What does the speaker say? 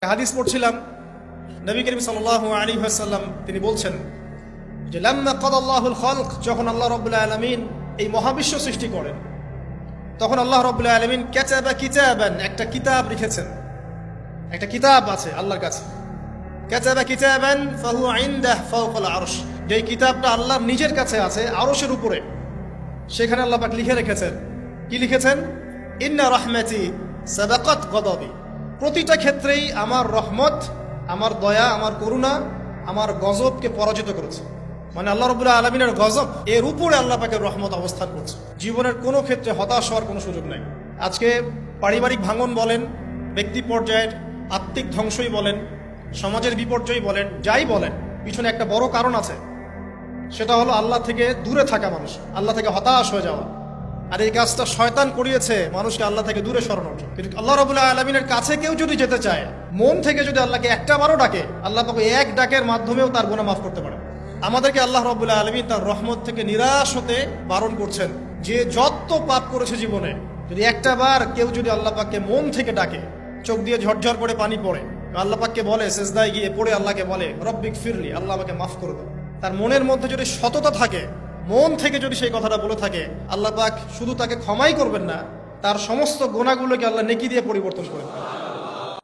হাদিস পড়ছিলাম, নবী করিম সাল্লাল্লাহু আলাইহি ওয়াসাল্লাম তিনি বলছেন যে লাম্মা কাদাল্লাহুল খালক, যখন আল্লাহ রাব্বুল আলামিন এই মহাবিশ্ব সৃষ্টি করেন তখন আল্লাহ রাব্বুল আলামিন কাতাবা কিতাবান, একটা কিতাব লিখেছেন। একটা কিতাব আছে আল্লাহর কাছে, কাতাবা কিতাবান ফাহুয়া ইনদাহু ফাওকাল আরশ, যে কিতাবটা আল্লাহর নিজের কাছে আছে আরশের উপরে। সেখানে আল্লাহ পাক লিখে রেখেছেন, কি লিখেছেন? ইন্না রাহমাতি সাবাকাত গাদাবি, প্রতিটা ক্ষেত্রেই আমার রহমত, আমার দয়া, আমার করুণা আমার গজবকে পরাজিত করেছে। মানে আল্লাহ রাব্বুল আলামিনের গজব এর উপরে আল্লাহ পাকের রহমত অবস্থান করছে। জীবনের কোনো ক্ষেত্রে হতাশ হওয়ার কোনো সুযোগ নাই। আজকে পারিবারিক ভাঙন বলেন, ব্যক্তি পর্যায়ের আত্মিক ধ্বংসই বলেন, সমাজের বিপর্যয় বলেন, যাই বলেন, পিছনে একটা বড় কারণ আছে। সেটা হলো আল্লাহ থেকে দূরে থাকা মানুষ, আল্লাহ থেকে হতাশ হয়ে যাওয়া। আর এই কাজটা শয়তান করিয়েছে মানুষকে আল্লাহ থেকে দূরে সরানোর জন্য। কিন্তু আল্লাহ রাব্বুল আলামিনের কাছে কেউ যদি যেতে চায়, মন থেকে যদি আল্লাহকে একটা বারও ডাকে, আল্লাহ পাক এক ডাকের মাধ্যমেও তার গুনাহ মাফ করতে পারে। আমাদেরকে আল্লাহ রাব্বুল আলামিন তার রহমত থেকে নিরাশ হতে বারণ করছেন। যে যত পাপ করেছে জীবনে, যদি একটা বার কেউ যদি আল্লাহ পাককে মন থেকে ডাকে, চোখ দিয়ে ঝরঝর করে পানি পড়ে, আল্লাহ পাককে বলে, সিজদায় গিয়ে পড়ে আল্লাহকে বলে রব্বিক ফিরলি, আল্লাহ আমাকে মাফ করে দাও, তার মনের মধ্যে যদি সততা থাকে, মন থেকে যদি সেই কথাটা বলে থাকে, আল্লাহ পাক শুধু তাকে ক্ষমাই করবেন না, তার সমস্ত গুনাহগুলোকে আল্লাহ নেকি দিয়ে পরিবর্তন করবেন।